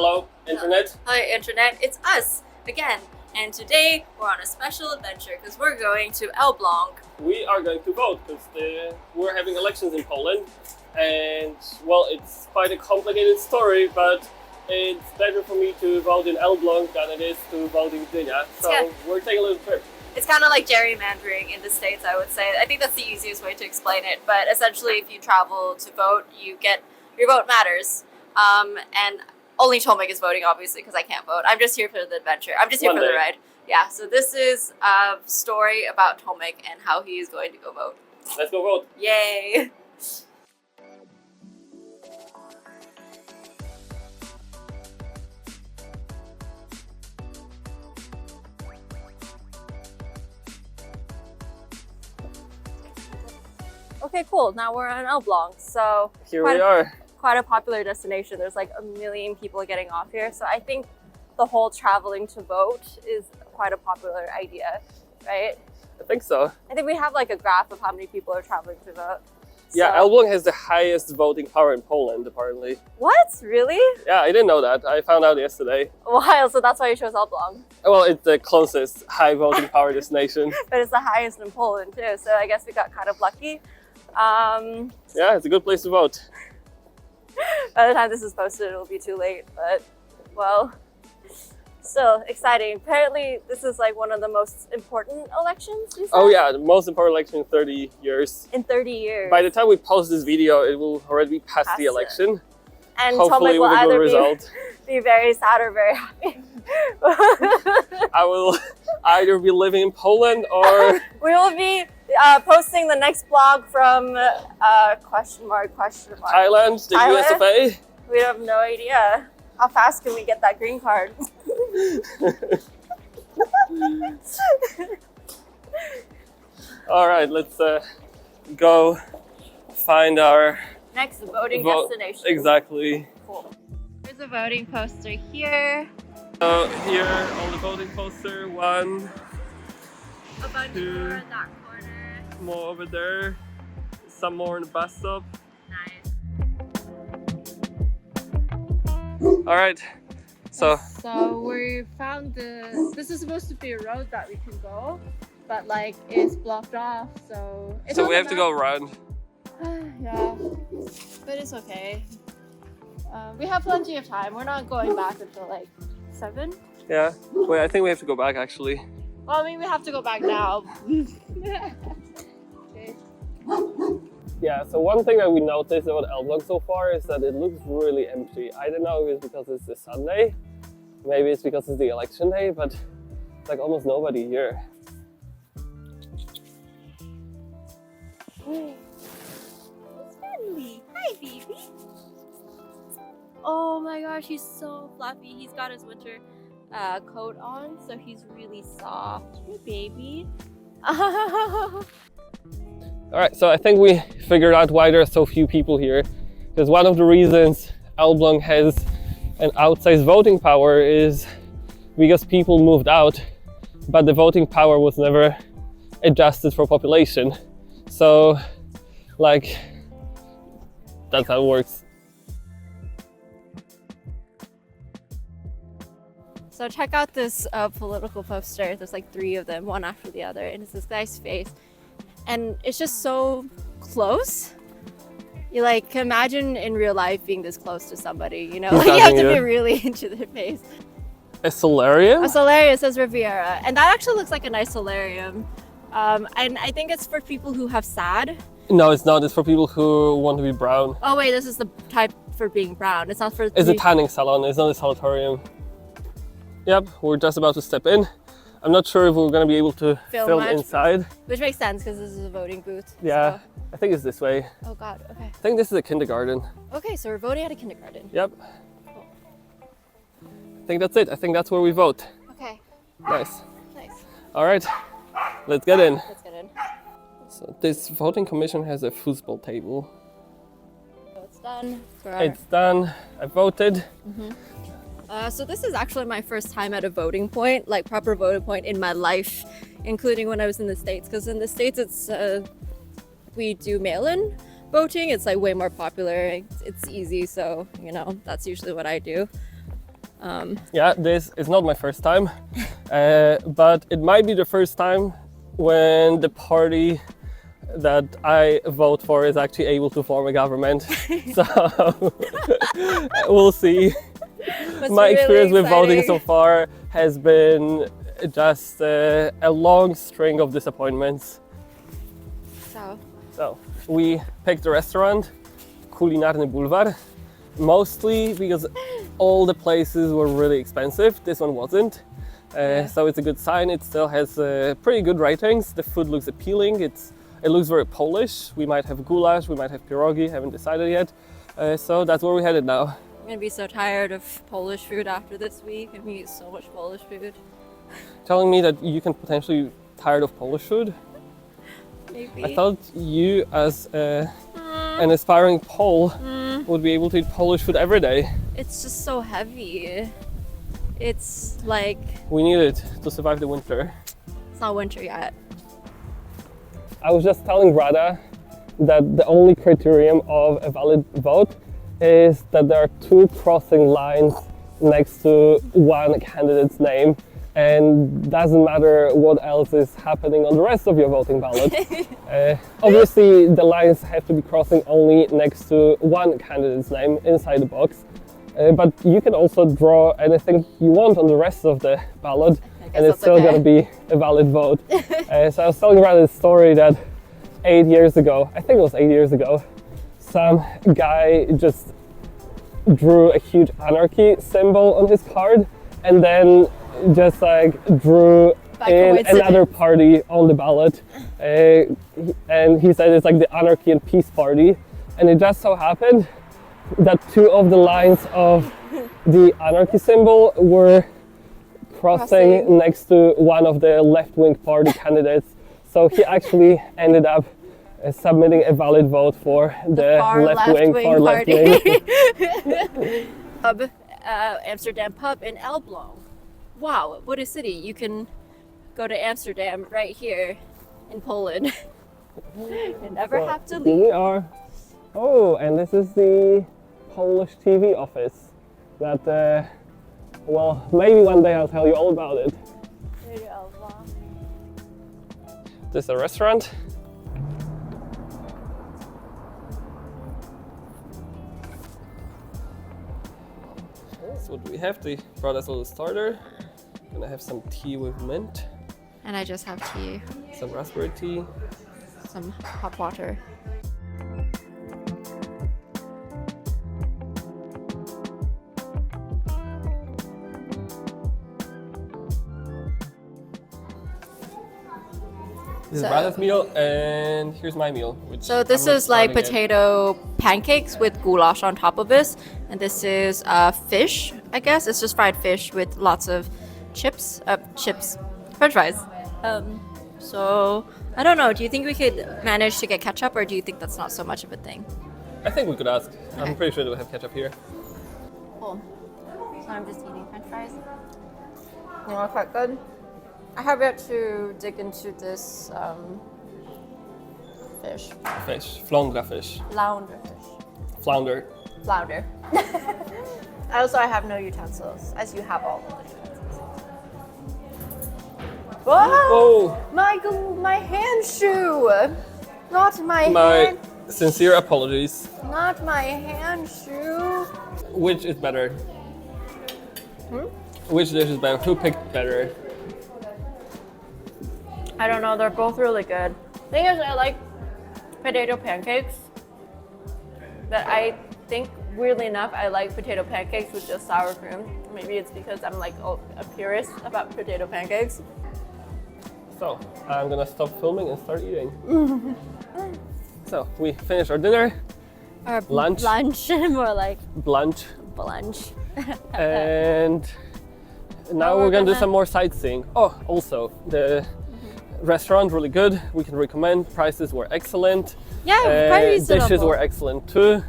Hello, Internet. Hi, Internet. It's us again. And today we're on a special adventure because we're going to Elbląg. We are going to vote because we're having elections in Poland. And, well, it's quite a complicated story, but it's better for me to vote in Elbląg than it is to vote in Gdynia. So we're taking a little trip. It's kind of like gerrymandering in the States, I would say. I think that's the easiest way to explain it. But essentially, if you travel to vote, your vote matters. And only Tomek is voting, obviously, because I can't vote. I'm just here for the adventure. I'm just here for the ride. Yeah, so this is a story about Tomek and how he is going to go vote. Let's go vote. Yay! Okay, cool. Now we're in Elbląg. So here we are. Quite a popular destination. There's like a million people getting off here. So I think the whole traveling to vote is quite a popular idea, right? I think so. I think we have like a graph of how many people are traveling to vote. Yeah, Elbląg has the highest voting power in Poland, apparently. What? Really? Yeah, I didn't know that. I found out yesterday. Wow, so that's why you chose Elbląg. Well, it's the closest high voting power destination. But it's the highest in Poland too, so I guess we got kind of lucky. Yeah, it's a good place to vote. By the time this is posted, it'll be too late, but well, still exciting. Apparently, this is like one of the most important elections, you said? Oh yeah, the most important election in 30 years. In 30 years. By the time we post this video, it will already be past the election. And hopefully Tomek will with a good either result. be very sad or very happy. I will either be living in Poland or... We will be posting the next blog from question mark. Thailand, the USFA. We have no idea. How fast can we get that green card? All right, let's go find our next voting destination. Exactly. Cool. There's a voting poster here. So here on the voting poster, one, a bunch two, more in that corner. More over there, some more in the bus stop. Nice. All right, so we found this is supposed to be a road that we can go, but like it's blocked off, so we have to go around. Yeah, but it's okay. We have plenty of time. We're not going back until like 7. Yeah, wait, I think we have to go back actually. Well, I mean, we have to go back now. Okay. Yeah, so one thing that we noticed about Elbląg so far is that it looks really empty. I don't know if it's because it's a Sunday, maybe it's because it's the election day, but it's like almost nobody here. It's Bentley. Hi, baby. Oh my gosh, he's so fluffy. He's got his winter coat on, so he's really soft. Hey, baby. All right, so I think we figured out why there are so few people here. Because one of the reasons Elbląg has an outsized voting power is because people moved out, but the voting power was never adjusted for population. So, like, that's how it works. So check out this political poster. There's like 3 of them, one after the other, and it's this guy's face. And it's just so close. You like imagine in real life being this close to somebody, you know? Like you have to be really into their face. A solarium? A solarium, it says Riviera. And that actually looks like a nice solarium. And I think it's for people who have SAD. No, it's not. It's for people who want to be brown. Oh wait, this is the type for being brown. It's not for... It's a tanning salon. It's not a sanatorium. Yep, we're just about to step in. I'm not sure if we're going to be able to film inside. Which makes sense because this is a voting booth. Yeah, so. I think it's this way. Oh God, okay. I think this is a kindergarten. Okay, so we're voting at a kindergarten. Yep. Cool. I think that's it. I think that's where we vote. Okay. Nice. Nice. All right, let's get in. Let's get in. So this voting commission has a foosball table. So it's done. It's done. I voted. Mm-hmm. So this is actually my first time at a voting point, like proper voting point in my life, including when I was in the States. Because in the States, it's we do mail-in voting. It's like way more popular. It's easy, so you know that's usually what I do. Yeah, this is not my first time, but it might be the first time when the party that I vote for is actually able to form a government. So we'll see. My experience with voting so far has been just a long string of disappointments. So we picked a restaurant, Kulinarny Bulwar, mostly because all the places were really expensive. This one wasn't. So it's a good sign. It still has pretty good ratings. The food looks appealing. It looks very Polish. We might have goulash, we might have pierogi, haven't decided yet. So that's where we're headed now. I'm gonna be so tired of Polish food after this week. I'm gonna eat so much Polish food. Telling me that you can potentially be tired of Polish food? Maybe. I thought you, as an aspiring Pole, would be able to eat Polish food every day. It's just so heavy. It's like... We need it to survive the winter. It's not winter yet. I was just telling Rada that the only criterion of a valid vote is that there are 2 crossing lines next to one candidate's name, and doesn't matter what else is happening on the rest of your voting ballot. Obviously, the lines have to be crossing only next to one candidate's name inside the box, but you can also draw anything you want on the rest of the ballot, and it's still going to be a valid vote. So I was telling Rada this story that 8 years ago, I think it was 8 years ago, some guy just drew a huge anarchy symbol on his card and then just like drew in another party on the ballot, and he said it's like the Anarchy and Peace Party, and it just so happened that 2 of the lines of the anarchy symbol were crossing next to one of the left-wing party candidates, so he actually ended up submitting a valid vote for the far left-wing Pub, Amsterdam pub in Elbląg. Wow, what a city. You can go to Amsterdam right here in Poland and never have to leave. We are. Oh, and this is the Polish TV office that, well, maybe one day I'll tell you all about it. This is a restaurant. So what do we have? They brought us a little starter. Gonna have some tea with mint. And I just have tea. Some raspberry tea. Some hot water. This is Rada's meal, and here's my meal. So this is like potato pancakes with goulash on top of this, and this is fish. I guess it's just fried fish with lots of chips, French fries. So I don't know. Do you think we could manage to get ketchup, or do you think that's not so much of a thing? I think we could ask. Okay. I'm pretty sure they would have ketchup here. Cool. So I'm just eating French fries. They are quite good. I have yet to dig into this fish. Fish. Flądra fish. Flounder fish. Flounder. Flounder. Also, I have no utensils, as you have all of the utensils. Whoa! Oh! My hand shoe! Not my hand. My sincere apologies. Not my hand shoe. Which is better? Which dish is better? Who picked better? I don't know, they're both really good. Thing is, I like potato pancakes, but I think, weirdly enough, I like potato pancakes with just sour cream. Maybe it's because I'm like a purist about potato pancakes. So, I'm gonna stop filming and start eating. So, we finished our dinner. Or lunch. Lunch, more like Lunch. lunch. And now we're gonna do some more sightseeing. Oh, also, the restaurant really good. We can recommend. Prices were excellent. Yeah, quite reasonable. Dishes were excellent too.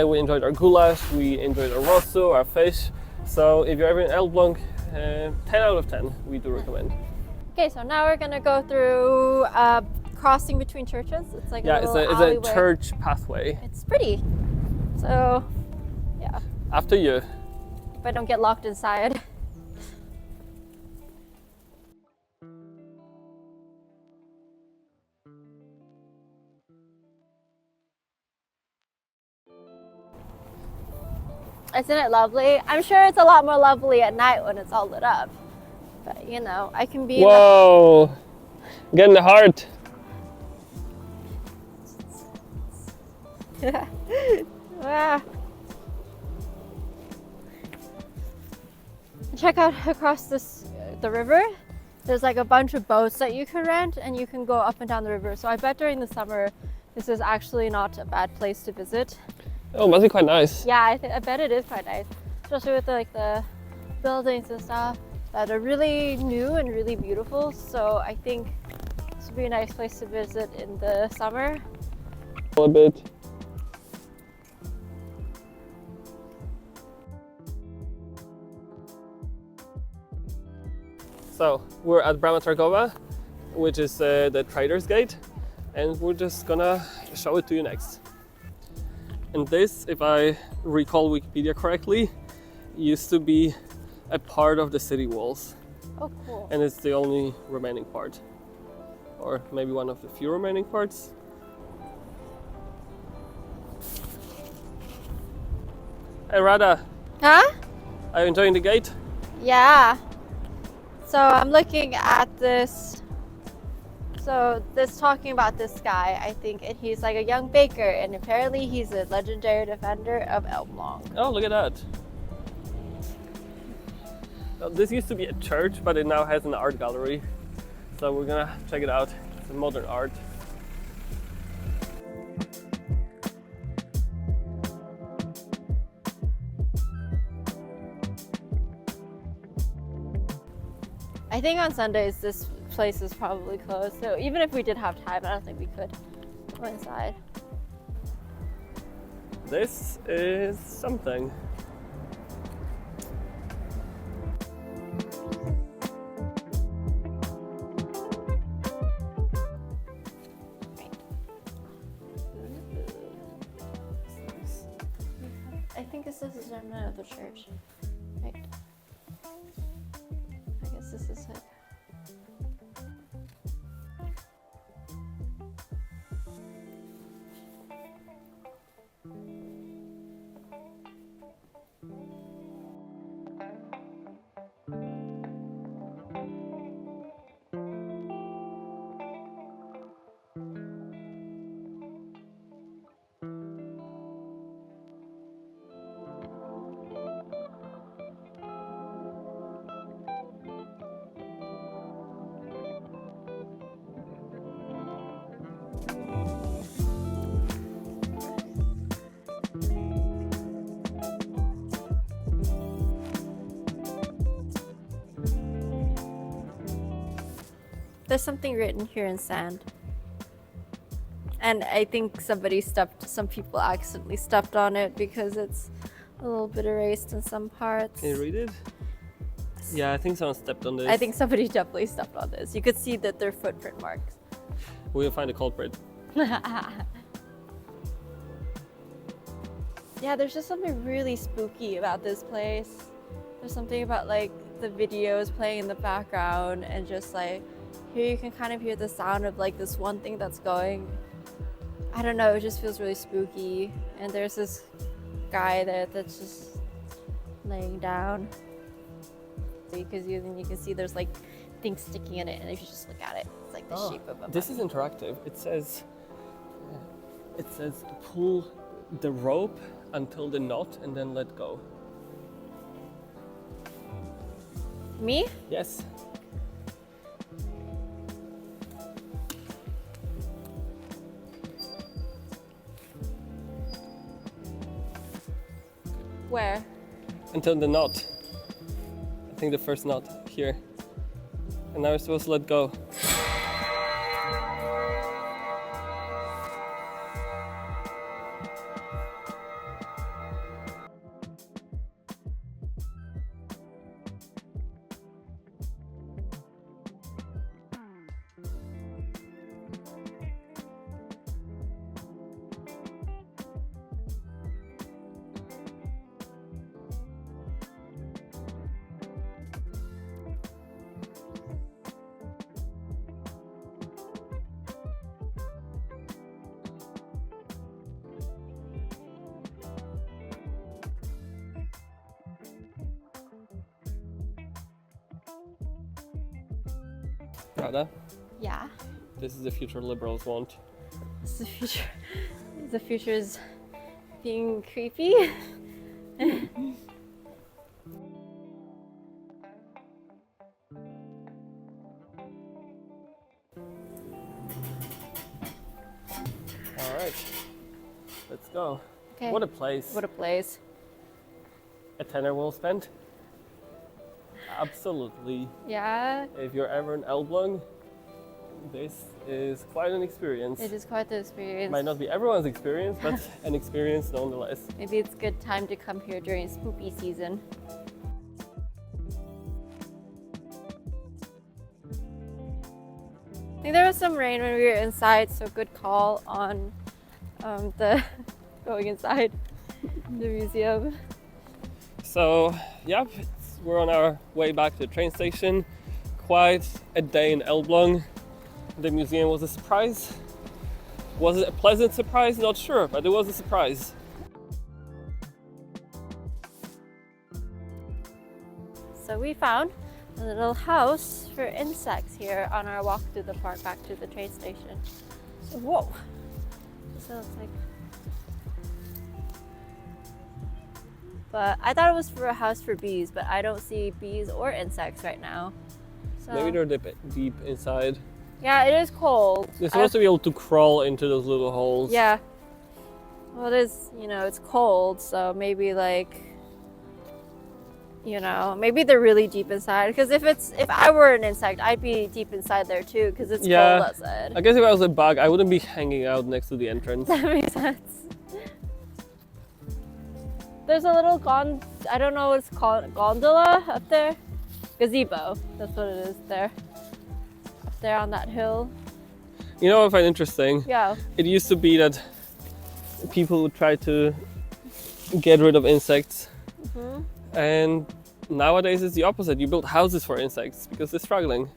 We enjoyed our goulash. We enjoyed our rosso, our fish. So if you're ever in Elbląg, 10 out of 10, we do recommend. Okay, so now we're gonna go through crossing between churches. It's like it's a church pathway. It's pretty. So, yeah. After you. if I don't get locked inside. Isn't it lovely? I'm sure it's a lot more lovely at night when it's all lit up. But you know, I can be Whoa! Get in the heart. Ah. Check out across the river. There's like a bunch of boats that you can rent and you can go up and down the river. So I bet during the summer this is actually not a bad place to visit. Oh, must be quite nice. Yeah, I bet it is quite nice, especially with like the buildings and stuff that are really new and really beautiful. So I think this would be a nice place to visit in the summer. A bit. So we're at Brama Targowa, which is the Trader's Gate, and we're just gonna show it to you next. And this, if I recall Wikipedia correctly, used to be a part of the city walls. Oh, cool. And it's the only remaining part. Or maybe one of the few remaining parts. Hey Rada, Huh? are you enjoying the gate? Yeah. So I'm looking at this. So this talking about this guy, I think, and he's like a young baker, and apparently he's a legendary defender of Elbląg. Oh, look at that. Well, this used to be a church, but it now has an art gallery. So we're gonna check it out. It's modern art. I think on Sundays this place is probably closed. So even if we did have time, I don't think we could go inside. This is something. I think this is the remnant of the church. Right. I guess this is it. There's something written here in sand. And I think some people accidentally stepped on it because it's a little bit erased in some parts. Can you read it? Yeah, I think someone stepped on this. I think somebody definitely stepped on this. You could see that they're footprint marks. We'll find a culprit. Yeah, there's just something really spooky about this place. There's something about like the videos playing in the background and just like here you can kind of hear the sound of like this one thing that's going. I don't know, it just feels really spooky. And there's this guy there that's just laying down. Because you can see there's like things sticking in it, and if you just look at it, it's like the shape of a This is interactive. It says pull the rope until the knot and then let go. Me? Yes. Where? Until the knot. I think the first knot here. And now we're supposed to let go. Rada, Yeah. this is the future liberals want. It's the future. The future is being creepy. All right, let's go. Okay. What a place. What a place. A tenner well spent. Absolutely. Yeah. If you're ever in Elbląg, this is quite an experience. It is quite the experience. Might not be everyone's experience, but an experience nonetheless. Maybe it's a good time to come here during spooky season. I think there was some rain when we were inside, so good call on the going inside the museum. So, yep, we're on our way back to the train station. Quite a day in Elbląg. The museum was a surprise. Was it a pleasant surprise? Not sure, but it was a surprise. So we found a little house for insects here on our walk through the park back to the train station. So, whoa! So it's like, but I thought it was for a house for bees, but I don't see bees or insects right now. So Maybe they're deep inside. yeah, it is cold. You're supposed to be able to crawl into those little holes. Yeah. Well, it is, it's cold, so maybe like, maybe they're really deep inside. Because if I were an insect, I'd be deep inside there too, because it's cold outside. I guess if I was a bug, I wouldn't be hanging out next to the entrance. That makes sense. There's a little I don't know what it's called, gondola up there. Gazebo, that's what it is there. Up there on that hill. You know what I find interesting? Yeah. It used to be that people would try to get rid of insects. Mm-hmm. And nowadays it's the opposite. You build houses for insects because they're struggling.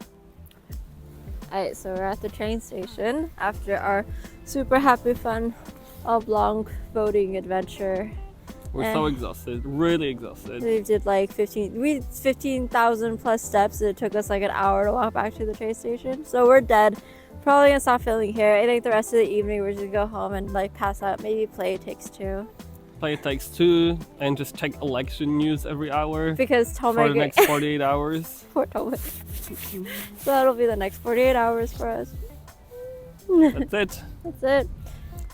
Alright, so we're at the train station after our super happy fun Elbląg voting adventure. We're so exhausted, really exhausted. We did like 15,000 plus steps and it took us like an hour to walk back to the train station. So we're dead. Probably gonna stop filming here. I think the rest of the evening we're just gonna go home and like pass out, maybe play It Takes Two. Play It Takes Two and just check election news every hour Because Tomek for the next 48 hours. Poor Tomek. So that'll be the next 48 hours for us. That's it. That's it.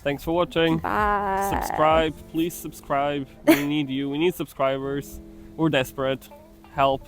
Thanks for watching. Bye. Subscribe, please subscribe. We need you. We need subscribers. We're desperate. Help.